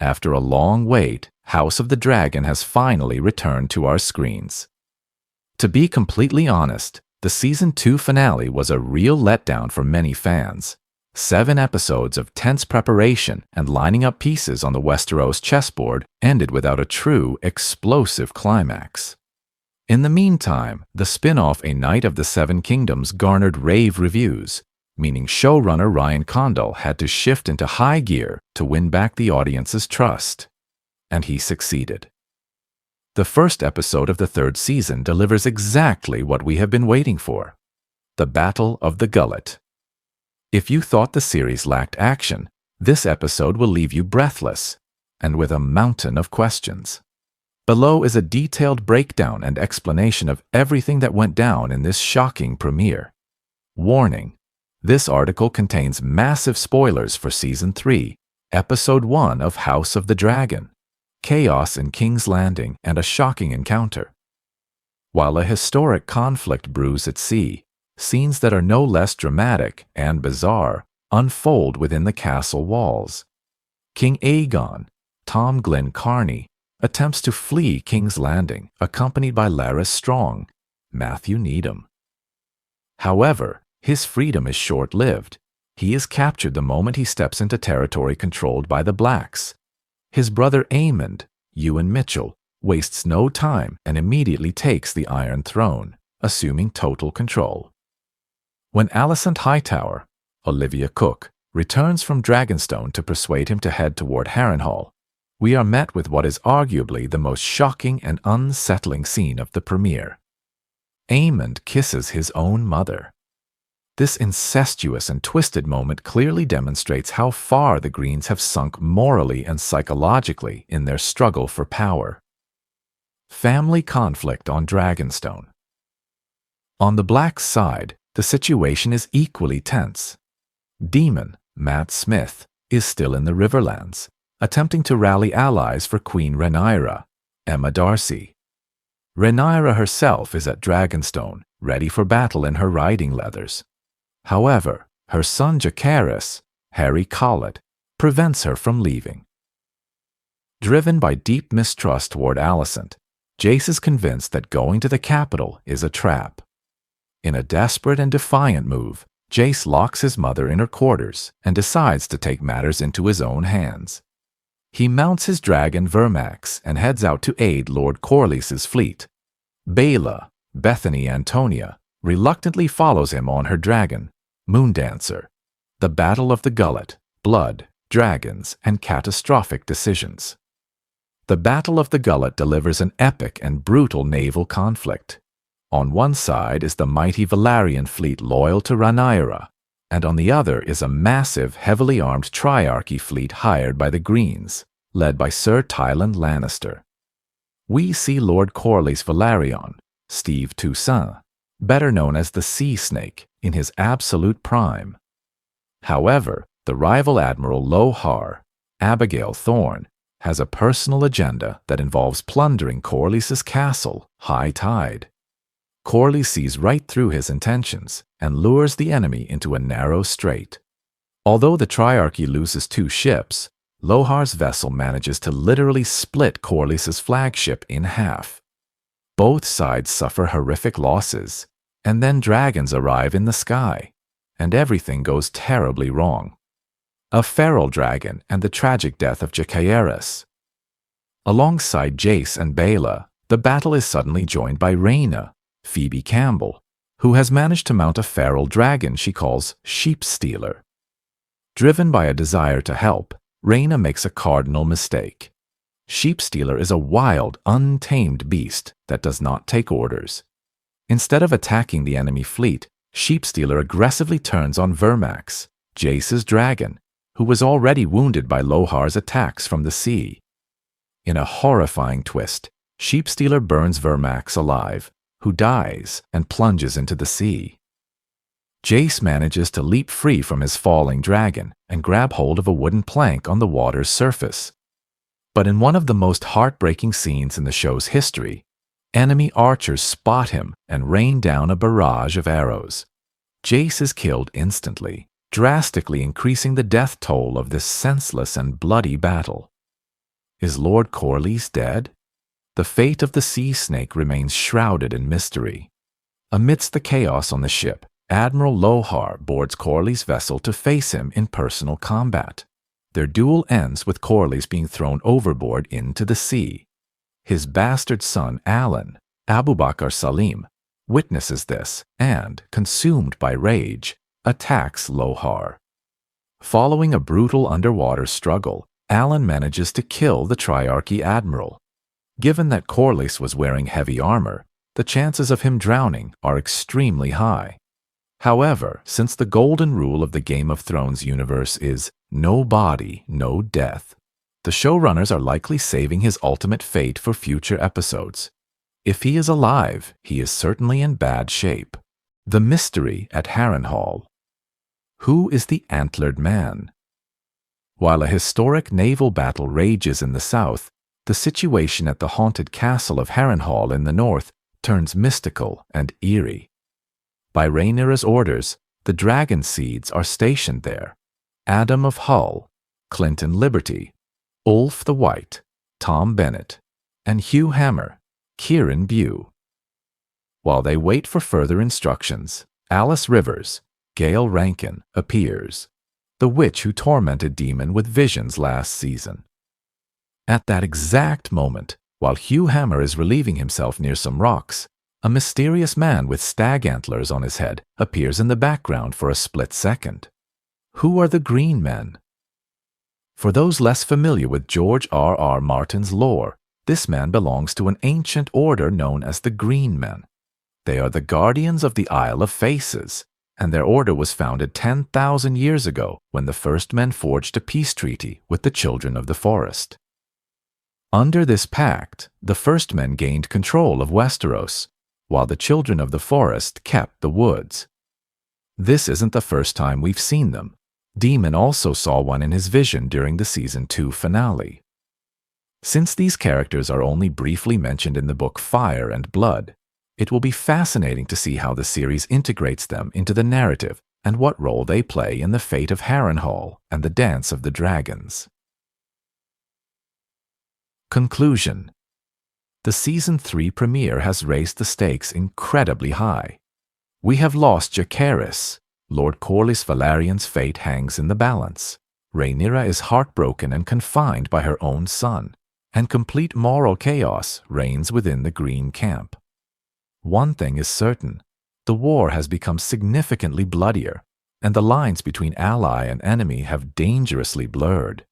After a long wait, House of the Dragon has finally returned to our screens. To be completely honest, the Season 2 finale was a real letdown for many fans. 7 episodes of tense preparation and lining up pieces on the Westeros chessboard ended without a true, explosive climax. In the meantime, the spin-off A Knight of the Seven Kingdoms garnered rave reviews, meaning showrunner Ryan Condal had to shift into high gear to win back the audience's trust. And he succeeded. The first episode of the 3rd season delivers exactly what we have been waiting for: the Battle of the Gullet. If you thought the series lacked action, this episode will leave you breathless and with a mountain of questions. Below is a detailed breakdown and explanation of everything that went down in this shocking premiere. Warning: this article contains massive spoilers for Season 3, Episode 1 of House of the Dragon, chaos in King's Landing, and a shocking encounter. While a historic conflict brews at sea, scenes that are no less dramatic and bizarre unfold within the castle walls. King Aegon, Tom Glencairn, attempts to flee King's Landing, accompanied by Larys Strong, Matthew Needham. However, his freedom is short-lived. He is captured the moment he steps into territory controlled by the Blacks. His brother Aemond, Ewan Mitchell, wastes no time and immediately takes the Iron Throne, assuming total control. When Alicent Hightower, Olivia Cook, returns from Dragonstone to persuade him to head toward Harrenhal, we are met with what is arguably the most shocking and unsettling scene of the premiere. Aemond kisses his own mother. This incestuous and twisted moment clearly demonstrates how far the Greens have sunk morally and psychologically in their struggle for power. Family conflict on Dragonstone. On the Black side, the situation is equally tense. Daemon, Matt Smith, is still in the Riverlands, attempting to rally allies for Queen Rhaenyra, Emma Darcy. Rhaenyra herself is at Dragonstone, ready for battle in her riding leathers. However, her son Jacaerys, Harry Collett, prevents her from leaving. Driven by deep mistrust toward Alicent, Jace is convinced that going to the capital is a trap. In a desperate and defiant move, Jace locks his mother in her quarters and decides to take matters into his own hands. He mounts his dragon Vermax and heads out to aid Lord Corlys's fleet. Baela, Bethany Antonia, reluctantly follows him on her dragon, Moondancer. The Battle of the Gullet, blood, dragons, and catastrophic decisions. The Battle of the Gullet delivers an epic and brutal naval conflict. On one side is the mighty Valyrian fleet loyal to Rhaenyra, and on the other is a massive, heavily armed Triarchy fleet hired by the Greens, led by Sir Tywin Lannister. We see Lord Corlys Velaryon, Steve Toussaint, better known as the Sea Snake, in his absolute prime. However, the rival Admiral Lohar, Abigail Thorne, has a personal agenda that involves plundering Corlys's castle, High Tide. Corlys sees right through his intentions and lures the enemy into a narrow strait. Although the Triarchy loses 2 ships, Lohar's vessel manages to literally split Corlys's flagship in half. Both sides suffer horrific losses, and then dragons arrive in the sky, and everything goes terribly wrong. A feral dragon and the tragic death of Jacaerys. Alongside Jace and Baela, the battle is suddenly joined by Rhaena, Phoebe Campbell, who has managed to mount a feral dragon she calls Sheep Stealer. Driven by a desire to help, Rhaena makes a cardinal mistake. Sheep Stealer is a wild, untamed beast that does not take orders. Instead of attacking the enemy fleet, Sheep Stealer aggressively turns on Vermax, Jace's dragon, who was already wounded by Lohar's attacks from the sea. In a horrifying twist, Sheep Stealer burns Vermax alive, who dies and plunges into the sea. Jace manages to leap free from his falling dragon and grab hold of a wooden plank on the water's surface. But in one of the most heartbreaking scenes in the show's history, enemy archers spot him and rain down a barrage of arrows. Jace is killed instantly, drastically increasing the death toll of this senseless and bloody battle. Is Lord Corlys dead? The fate of the sea snake remains shrouded in mystery. Amidst the chaos on the ship, Admiral Lohar boards Corlys' vessel to face him in personal combat. Their duel ends with Corlys being thrown overboard into the sea. His bastard son, Alan, Abubakar Salim, witnesses this and, consumed by rage, attacks Lohar. Following a brutal underwater struggle, Alan manages to kill the Triarchy Admiral. Given that Corlys was wearing heavy armor, the chances of him drowning are extremely high. However, since the golden rule of the Game of Thrones universe is no body, no death, the showrunners are likely saving his ultimate fate for future episodes. If he is alive, he is certainly in bad shape. The mystery at Harrenhal. Who is the Antlered Man? While a historic naval battle rages in the south, the situation at the haunted castle of Harrenhal in the north turns mystical and eerie. By Rhaenyra's orders, the dragon seeds are stationed there. Adam of Hull, Clinton Liberty, Ulf the White, Tom Bennett, and Hugh Hammer, Kieran Bew. While they wait for further instructions, Alice Rivers, Gail Rankin, appears, the witch who tormented Demon with visions last season. At that exact moment, while Hugh Hammer is relieving himself near some rocks, a mysterious man with stag antlers on his head appears in the background for a split second. Who are the Green Men? For those less familiar with George R.R. Martin's lore, this man belongs to an ancient order known as the Green Men. They are the guardians of the Isle of Faces, and their order was founded 10,000 years ago when the first men forged a peace treaty with the Children of the Forest. Under this pact, the first men gained control of Westeros, while the Children of the Forest kept the woods. This isn't the first time we've seen them. Demon also saw one in his vision during the Season 2 finale. Since these characters are only briefly mentioned in the book Fire and Blood, it will be fascinating to see how the series integrates them into the narrative and what role they play in the fate of Harrenhal and the Dance of the Dragons. Conclusion. The Season 3 premiere has raised the stakes incredibly high. We have lost Jacaerys. Lord Corlys Velarion's fate hangs in the balance. Rhaenyra is heartbroken and confined by her own son, and complete moral chaos reigns within the Green Camp. One thing is certain, the war has become significantly bloodier, and the lines between ally and enemy have dangerously blurred.